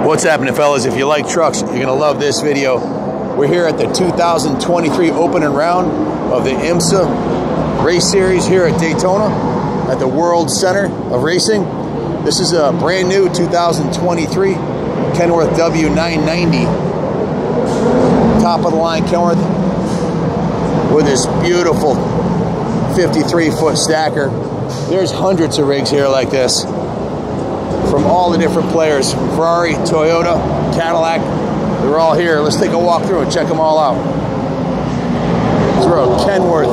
What's happening, fellas? If you like trucks, you're gonna love this video. We're here at the 2023 opening round of the Imsa race series here at Daytona at the World Center of Racing. This is a brand new 2023 Kenworth W900L, top of the line Kenworth with this beautiful 53-foot stacker. There's hundreds of rigs here like this from all the different players, Ferrari, Toyota, Cadillac. They're all here. Let's take a walk through and check them all out. Through Kenworth,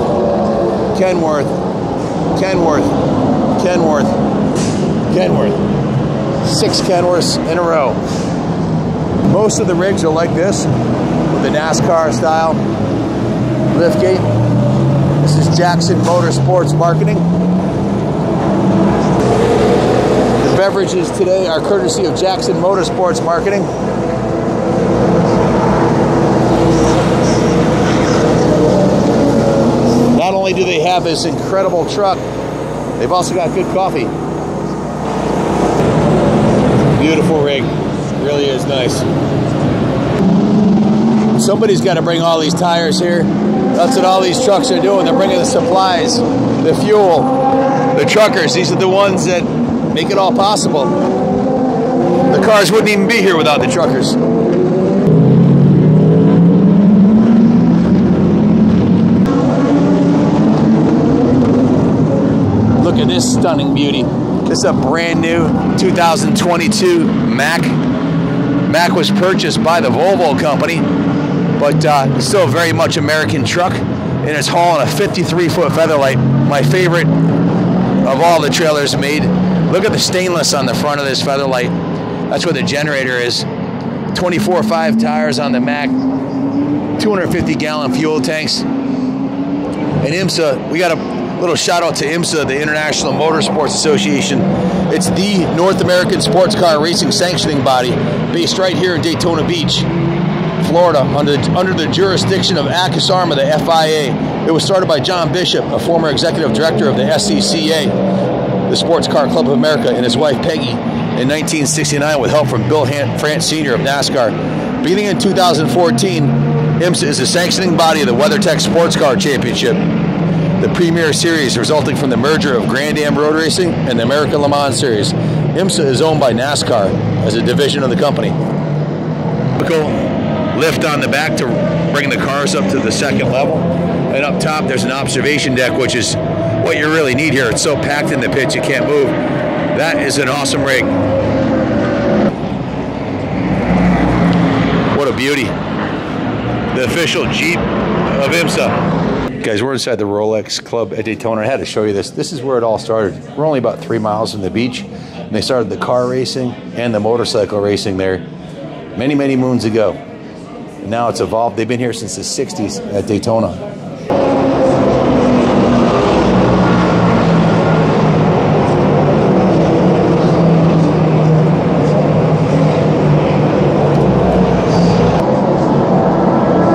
Kenworth, Kenworth, Kenworth, Kenworth. 6 Kenworths in a row. Most of the rigs are like this with the NASCAR style liftgate. This is Jackson Motorsports marketing. The beverages today are courtesy of Jackson Motorsports marketing. Not only do they have this incredible truck, they've also got good coffee. Beautiful rig, really is nice. Somebody's got to bring all these tires here. That's what all these trucks are doing. They're bringing the supplies, the fuel, the truckers. These are the ones that make it all possible. The cars wouldn't even be here without the truckers. Look at this stunning beauty. This is a brand new 2022 Mack. Mack was purchased by the Volvo company, but it's still a very much American truck, and it's hauling a 53-foot Featherlight, my favorite of all the trailers made. Look at the stainless on the front of this Featherlight. That's where the generator is. 24.5 tires on the Mack, 250-gallon fuel tanks. And Imsa, we got a little shout out to Imsa, the International Motorsports Association. It's the North American sports car racing sanctioning body based right here in Daytona Beach, Florida, under the jurisdiction of ACUS arm of the FIA. It was started by John Bishop, a former executive director of the SCCA, the Sports Car Club of America, and his wife Peggy in 1969 with help from Bill France Sr. of NASCAR. Beginning in 2014, IMSA is the sanctioning body of the WeatherTech Sports Car Championship, the premier series resulting from the merger of Grand Am Road Racing and the American Le Mans Series. IMSA is owned by NASCAR as a division of the company. Lift on the back to bring the cars up to the second level. And up top, there's an observation deck, which is what you really need here. It's so packed in the pits, you can't move. That is an awesome rig. What a beauty. The official Jeep of IMSA. Guys, we're inside the Rolex Club at Daytona. I had to show you this. This is where it all started. We're only about 3 miles from the beach, and they started the car racing and the motorcycle racing there many, many moons ago. And now it's evolved. They've been here since the 60s at Daytona.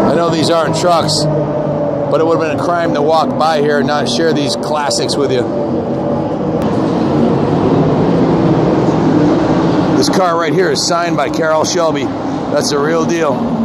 I know these aren't trucks, but it would have been a crime to walk by here and not share these classics with you. This car right here is signed by Carroll Shelby. That's the real deal.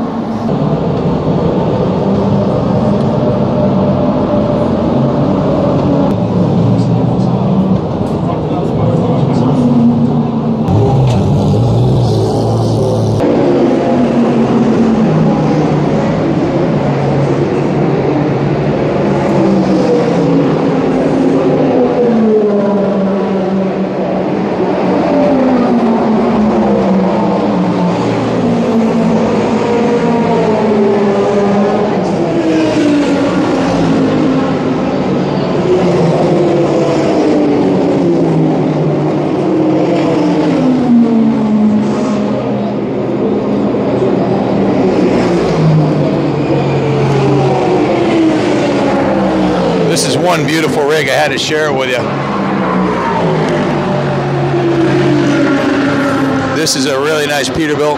This is one beautiful rig. I had to share it with you. This is a really nice Peterbilt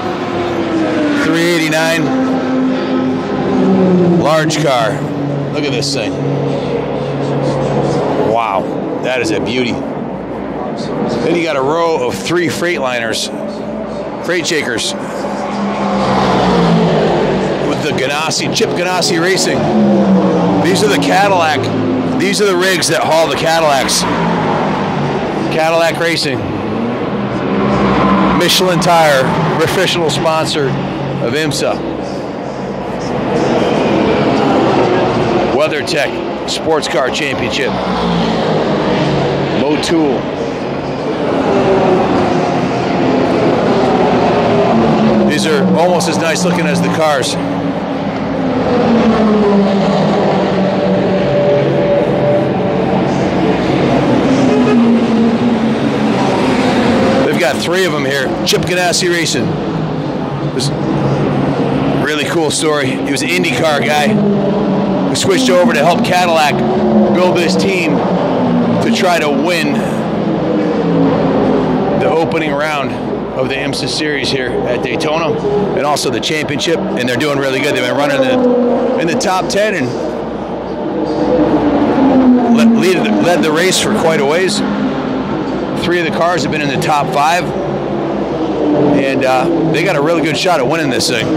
389 large car. Look at this thing. Wow, that is a beauty. Then you got a row of 3 Freightliners, Freight Shakers. With the Ganassi, Chip Ganassi Racing. These are the Cadillac. These are the rigs that haul the Cadillacs. Cadillac Racing. Michelin Tire, official sponsor of Imsa. WeatherTech Sports Car Championship. Motul. These are almost as nice looking as the cars. They've got 3 of them here. Chip Ganassi Racing. This really cool story. He was an IndyCar guy who switched over to help Cadillac build this team to try to win the opening round of the Imsa series here at Daytona, and also the championship, and they're doing really good. They've been running in the top 10 and led the race for quite a ways. 3 of the cars have been in the top 5, and they got a really good shot at winning this thing.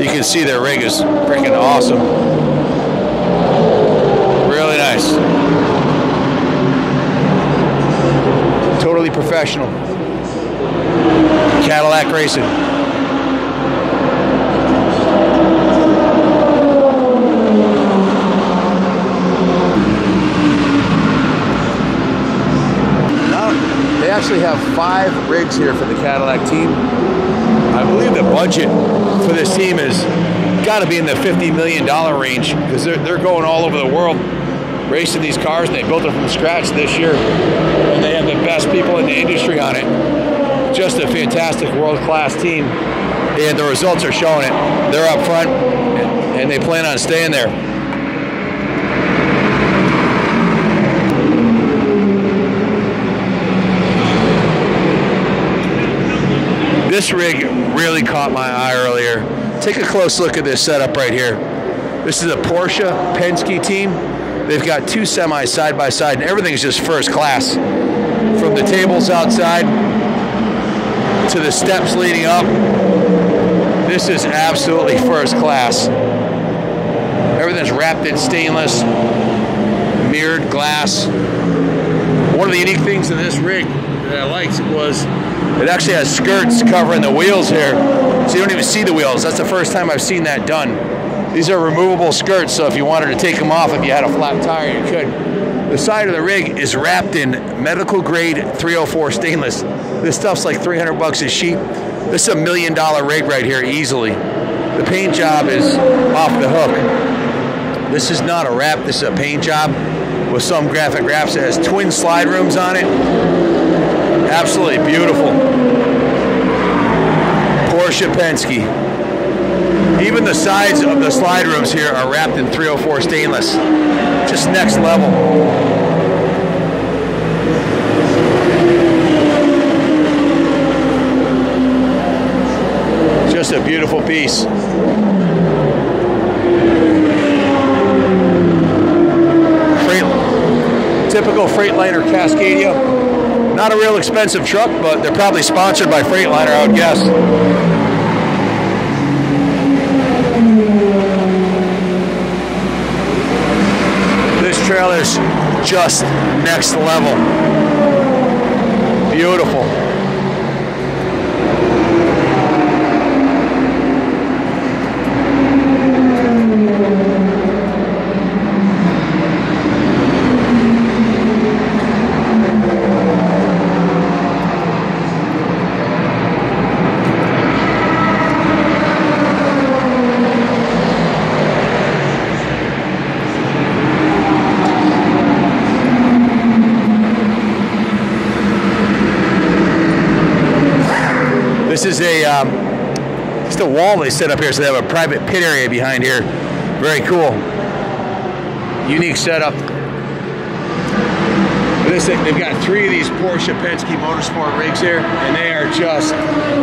You can see their rig is freaking awesome. Really nice. Totally professional. Cadillac Racing. Now, they actually have 5 rigs here for the Cadillac team. I believe the budget for this team has got to be in the $50 million range, because they're going all over the world racing these cars, and they built it from scratch this year, and they have the best people in the industry on it. Just a fantastic world-class team, and the results are showing it. They're up front, and they plan on staying there. This rig really caught my eye earlier. Take a close look at this setup right here. This is a Porsche Penske team. They've got 2 semis side by side, and everything's just first class. From the tables outside to the steps leading up, this is absolutely first class. Everything's wrapped in stainless, mirrored glass. One of the unique things in this rig that I liked was it actually has skirts covering the wheels here, so you don't even see the wheels. That's the first time I've seen that done. These are removable skirts, so if you wanted to take them off if you had a flat tire, you could. The side of the rig is wrapped in medical grade 304 stainless. This stuff's like 300 bucks a sheet. This is $1 million rig right here easily. The paint job is off the hook. This is not a wrap, this is a paint job with some graphic wraps. It has twin slide rooms on it. Absolutely beautiful. Porsche Penske. Even the sides of the slide rooms here are wrapped in 304 stainless. Just next level. Just a beautiful piece. Typical Freightliner Cascadia. Not a real expensive truck, but they're probably sponsored by Freightliner, I would guess. This trailer's just next level. Beautiful. This is just a wall they set up here, so they have a private pit area behind here. Very cool. Unique setup. They've got 3 of these Porsche Penske Motorsport rigs here, and they are just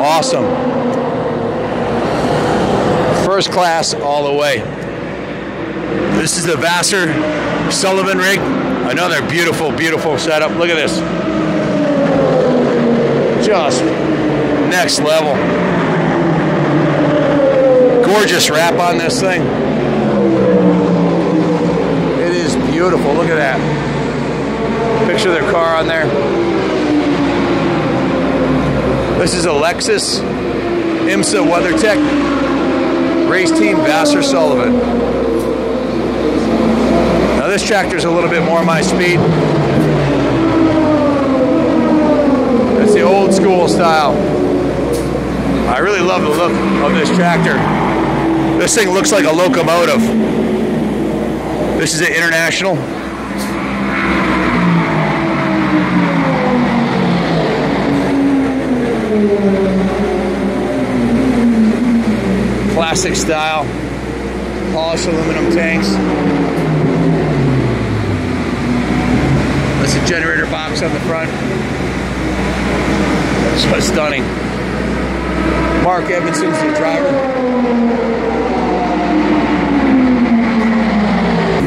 awesome. First class all the way. This is the Vassar Sullivan rig. Another beautiful, beautiful setup. Look at this. Just next level. Gorgeous wrap on this thing. It is beautiful. Look at that. Picture their car on there. This is a Lexus Imsa WeatherTech race team Vassar Sullivan. Now this tractor's a little bit more my speed. It's the old school style. I really love the look of this tractor. This thing looks like a locomotive. This is an International. Classic style, polished aluminum tanks. That's a generator box on the front. It's just stunning. Mark Evanson's the driver.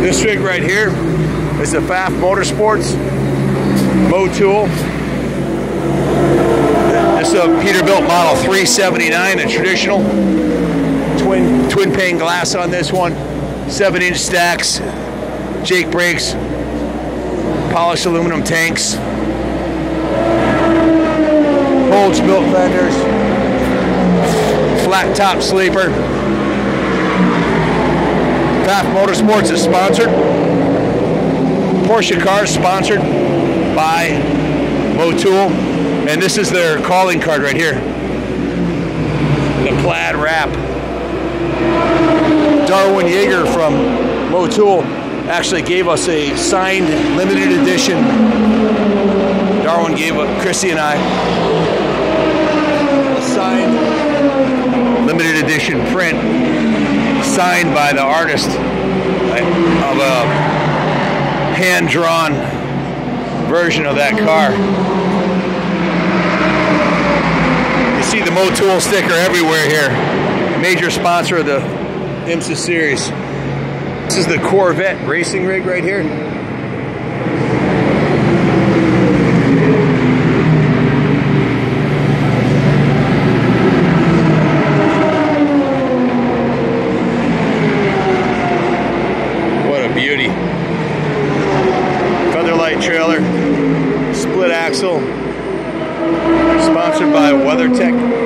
This rig right here is a Pfaff Motorsports Motul. This is a Peterbilt model 379, a traditional twin pane glass on this one, 7-inch stacks, Jake brakes, polished aluminum tanks, Holtz built fenders, flat top sleeper. Pfaff Motorsports is sponsored. Porsche cars sponsored by Motul, and this is their calling card right here. The plaid wrap. Darwin Yeager from Motul actually gave us a signed limited edition. Darwin gave Chrissy and I a signed limited edition print signed by the artist of a hand-drawn version of that car. You see the Motul sticker everywhere here. Major sponsor of the Imsa series. This is the Corvette racing rig right here. What a beauty. Featherlight trailer, split axle, sponsored by WeatherTech.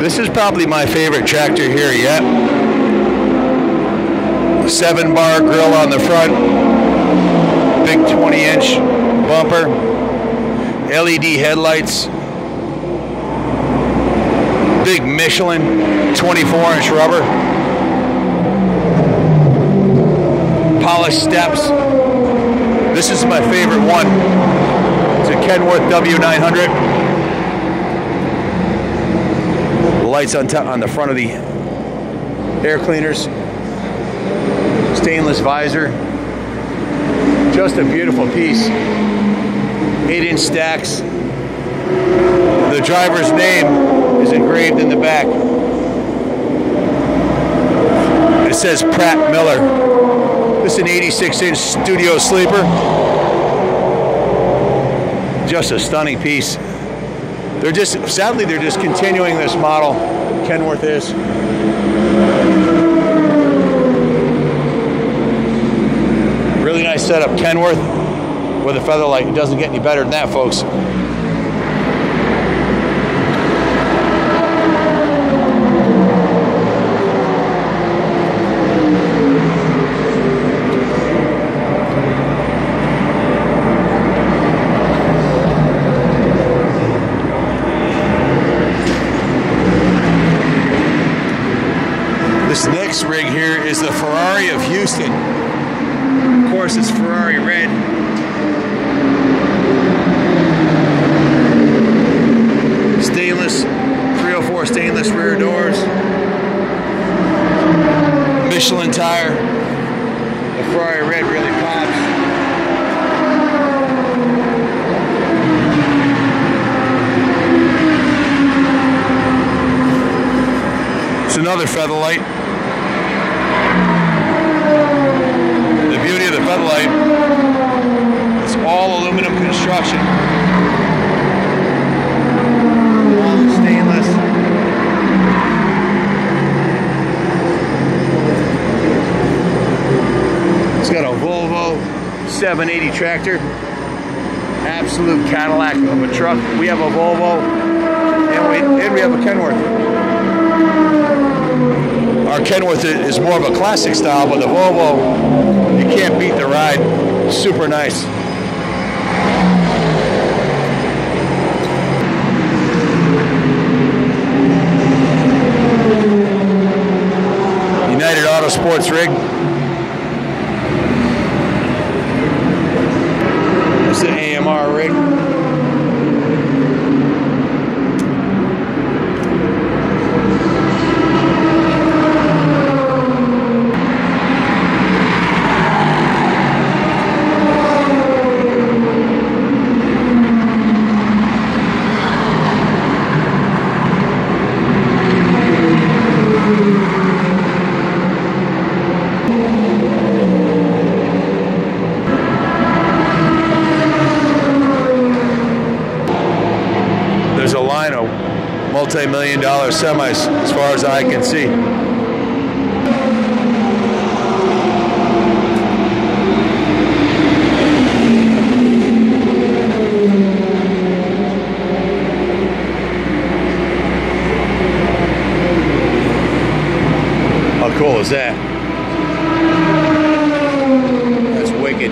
This is probably my favorite tractor here yet. 7-bar grill on the front, big 20-inch bumper, LED headlights, big Michelin 24-inch rubber, polished steps. This is my favorite one. It's a Kenworth W900. Lights on top on the front of the air cleaners, stainless visor, just a beautiful piece. 8-inch stacks. The driver's name is engraved in the back. It says Pratt Miller. This is an 86-inch studio sleeper. Just a stunning piece. Sadly, they're just continuing this model. Kenworth is. Really nice setup. Kenworth with a featherlight. It doesn't get any better than that, folks. This next rig here is the Ferrari of Houston. Of course, it's Ferrari red. Stainless, 304 stainless rear doors. Michelin tire. The Ferrari red really pops. It's another featherlight. The beauty of the featherlight, it's all aluminum construction. All stainless. It's got a Volvo 780 tractor. Absolute Cadillac of a truck. We have a Volvo and we have a Kenworth. Our Kenworth is more of a classic style, but the Volvo, you can't beat the ride. Super nice. United Auto Sports rig. It's the AMR rig. There's a line of multi-million-dollar semis as far as I can see. How cool is that? That's wicked.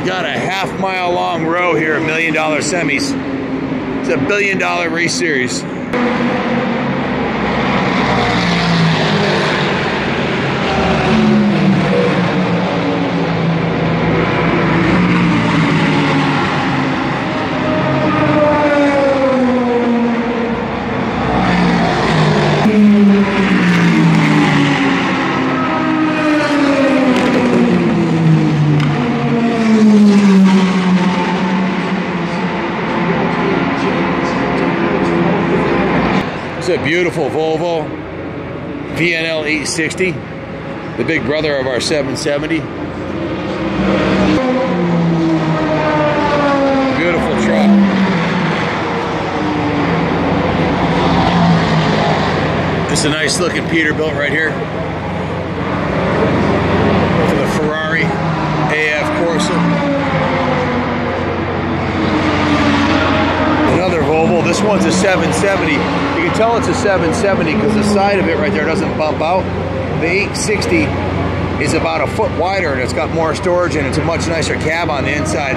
Got a half-mile long row here of $1 million semis. It's a $1 billion race series. It's a beautiful Volvo VNL 860, the big brother of our 770. Beautiful truck. This is a nice looking Peterbilt right here for the Ferrari AF Corsa. Another Volvo. This one's a 770. You can tell it's a 770 because the side of it right there doesn't bump out. The 860 is about a foot wider and it's got more storage and it's a much nicer cab on the inside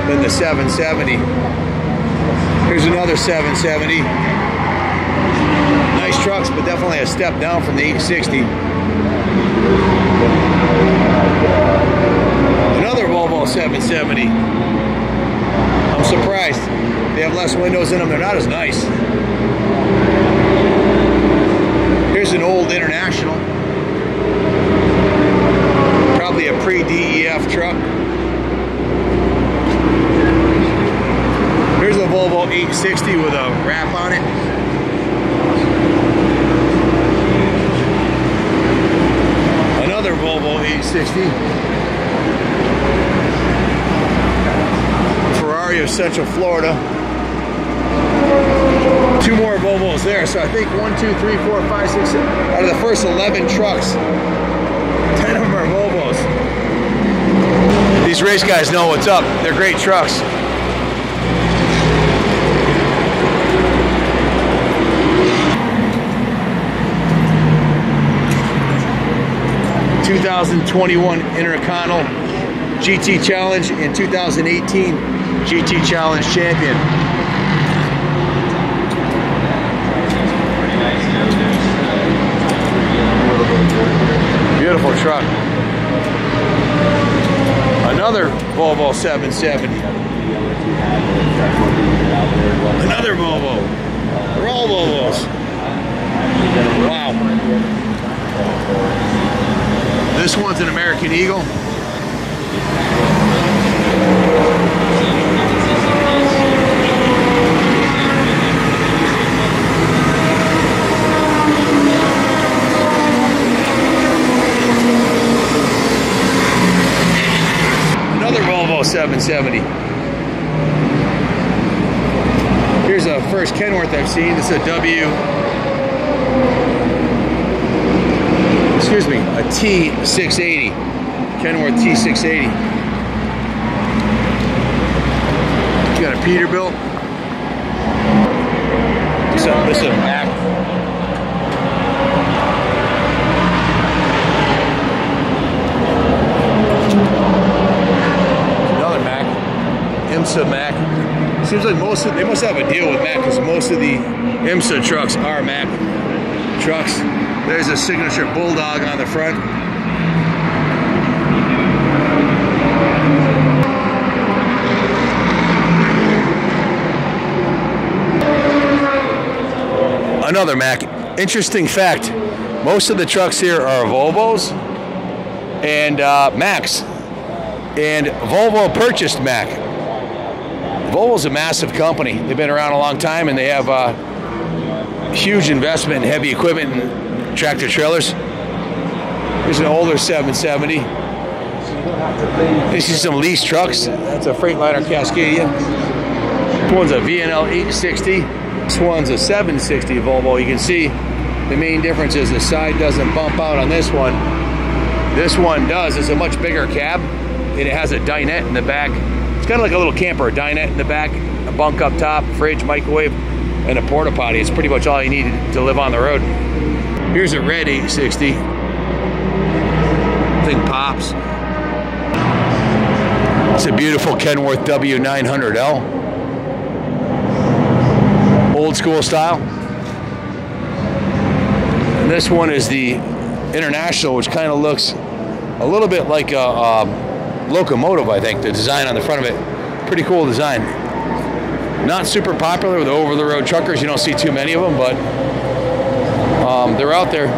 than the 770. Here's another 770. Nice trucks, but definitely a step down from the 860. Another Volvo 770. I'm surprised. They have less windows in them. They're not as nice. Here's an old International. Probably a pre-DEF truck. Here's a Volvo 860 with a wrap on it. Another Volvo 860. Ferrari of Central Florida. Two more Volvos there. So I think 1, 2, 3, 4, 5, 6, 7. Out of the first 11 trucks, 10 of them are Volvos. These race guys know what's up. They're great trucks. ...2021 Intercontinental GT Challenge and 2018 GT Challenge Champion. Beautiful truck. Another Volvo 770. Another Volvo. They're all Volvos. Wow. This one's an American Eagle. Another Volvo 770. Here's a first Kenworth I've seen. This is a a T680. Kenworth T680. You got a Peterbilt. This is a Mack. Another Mack. Imsa Mack. Seems like they must have a deal with Mack because most of the Imsa trucks are Mack trucks. There's a signature Bulldog on the front. Another Mack. Interesting fact, most of the trucks here are Volvos and Macks. And Volvo purchased Mack. Volvo's a massive company. They've been around a long time and they have huge investment in heavy equipment and tractor trailers. Here's an older 770. This is some lease trucks. That's a Freightliner Cascadia. This one's a VNL 860. This one's a 760 Volvo. You can see the main difference is the side doesn't bump out on this one. This one does. It's a much bigger cab and it has a dinette in the back. It's kind of like a little camper, a dinette in the back, a bunk up top, fridge, microwave, and a porta potty. It's pretty much all you need to live on the road. Here's a red 860. Thing pops. It's a beautiful Kenworth W900L. Old school style. And this one is the International, which kind of looks a little bit like a locomotive, I think. The design on the front of it. Pretty cool design. Not super popular with over-the-road truckers. You don't see too many of them, but they're out there.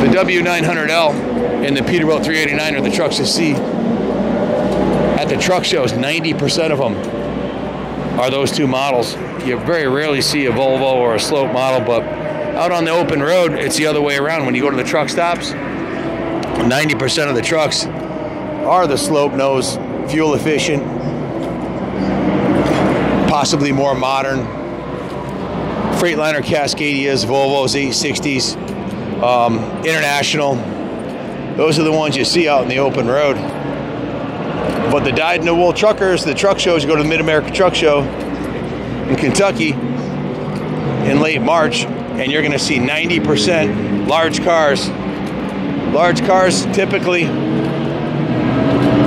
The W900L and the Peterbilt 389 are the trucks you see at the truck shows. 90% of them are those two models. You very rarely see a Volvo or a slope model, but out on the open road, it's the other way around. When you go to the truck stops, 90% of the trucks are the slope nose, fuel efficient, possibly more modern. Freightliner Cascadias, Volvos, 860s, International. Those are the ones you see out in the open road. But the dyed-in-the-wool truckers, the truck shows, you go to the Mid-America Truck Show in Kentucky in late March, and you're going to see 90% large cars. Large cars typically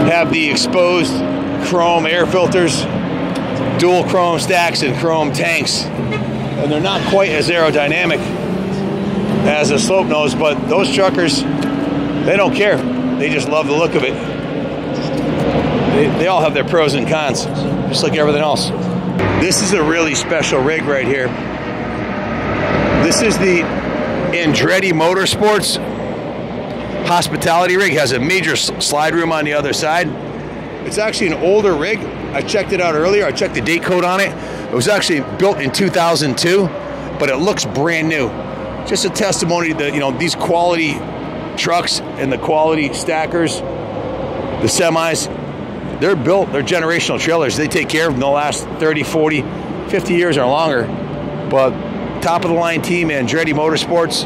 have the exposed chrome air filters, dual chrome stacks and chrome tanks, and they're not quite as aerodynamic as a slope nose, but those truckers, they don't care. They just love the look of it. They all have their pros and cons, just like everything else. This is a really special rig right here. This is the Andretti Motorsports hospitality rig. It has a major slide room on the other side. It's actually an older rig. I checked it out earlier. I checked the date code on it. It was actually built in 2002, but it looks brand new. Just a testimony that, you know, these quality trucks and the quality stackers, the semis, they're built, they're generational trailers. They take care of them. They'll last 30, 40, 50 years or longer. But top of the line team, Andretti Motorsports,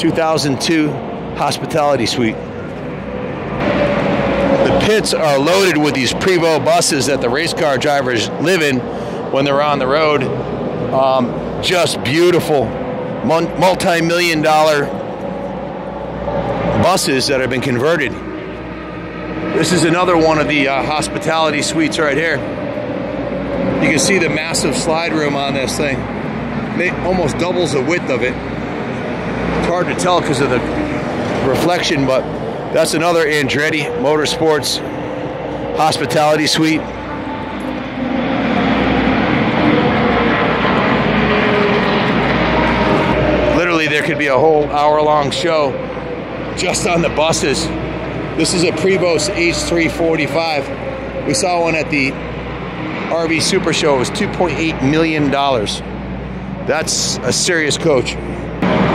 2002 hospitality suite. The pits are loaded with these Prevost buses that the race car drivers live in when they're on the road. Just beautiful, multi-million dollar buses that have been converted. This is another one of the hospitality suites right here. You can see the massive slide room on this thing. It almost doubles the width of it. It's hard to tell because of the reflection, but that's another Andretti Motorsports hospitality suite. Literally, there could be a whole hour-long show just on the buses. This is a Prevost H345. We saw one at the RV Super Show. It was $2.8 million. That's a serious coach.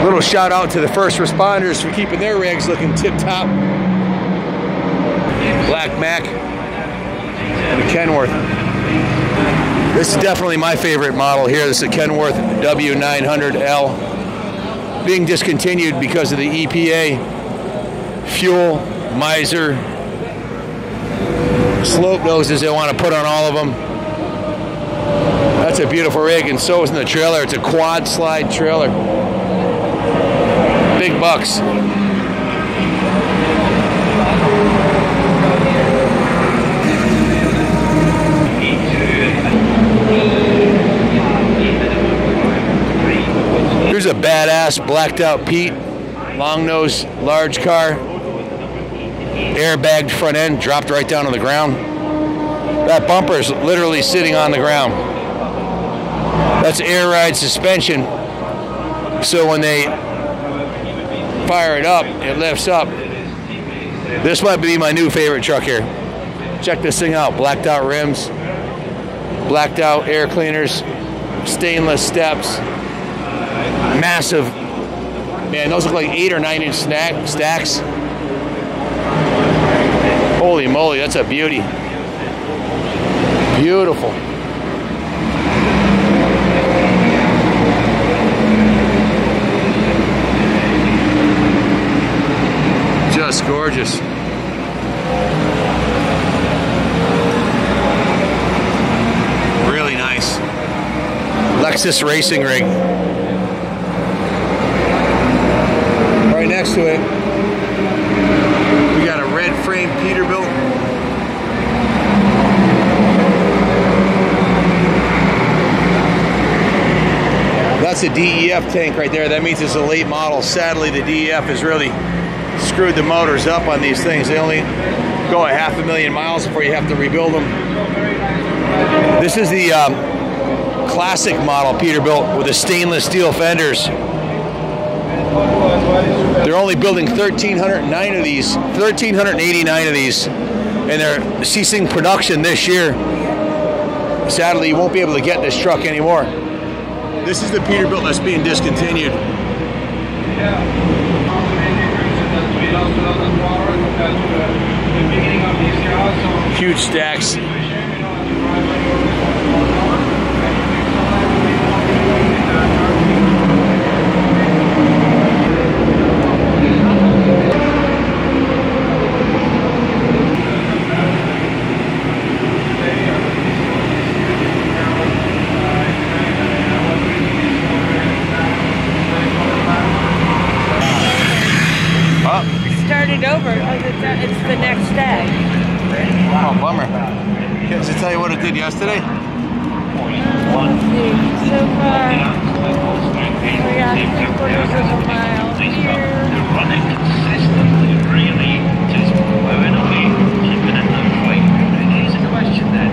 Little shout out to the first responders for keeping their rigs looking tip-top. Black Mac and a Kenworth. This is definitely my favorite model here. This is a Kenworth W900L. Being discontinued because of the EPA fuel miser slope noses they want to put on all of them. That's a beautiful rig, and so is in the trailer. It's a quad slide trailer. Big bucks. Here's a badass blacked out Pete, long nose, large car, airbagged front end, dropped right down on the ground. That bumper is literally sitting on the ground. That's air ride suspension, so when they fire it up, it lifts up. This might be my new favorite truck here. Check this thing out. Blacked out rims, blacked out air cleaners, stainless steps, massive. Man, those look like 8 or 9 inch stacks. Holy moly, that's a beauty. Beautiful. Just gorgeous. Really nice. Lexus racing rig. Right next to it, we got a red frame Peterbilt. That's a DEF tank right there. That means it's a late model. Sadly, the DEF has really screwed the motors up on these things. They only go 500,000 miles before you have to rebuild them. This is the classic model Peterbilt with the stainless steel fenders. They're only building 1,309 of these, 1,389 of these, and they're ceasing production this year. sadly, you won't be able to get this truck anymore. This is the Peterbilt that's being discontinued. Huge stacks. Started over because it's the next day. Oh, bummer. Does it tell you what it did yesterday? Let's see. So far, we got 3/4 of a mile here. Running consistently, really just blowing away, keeping it that way. Here's a question then.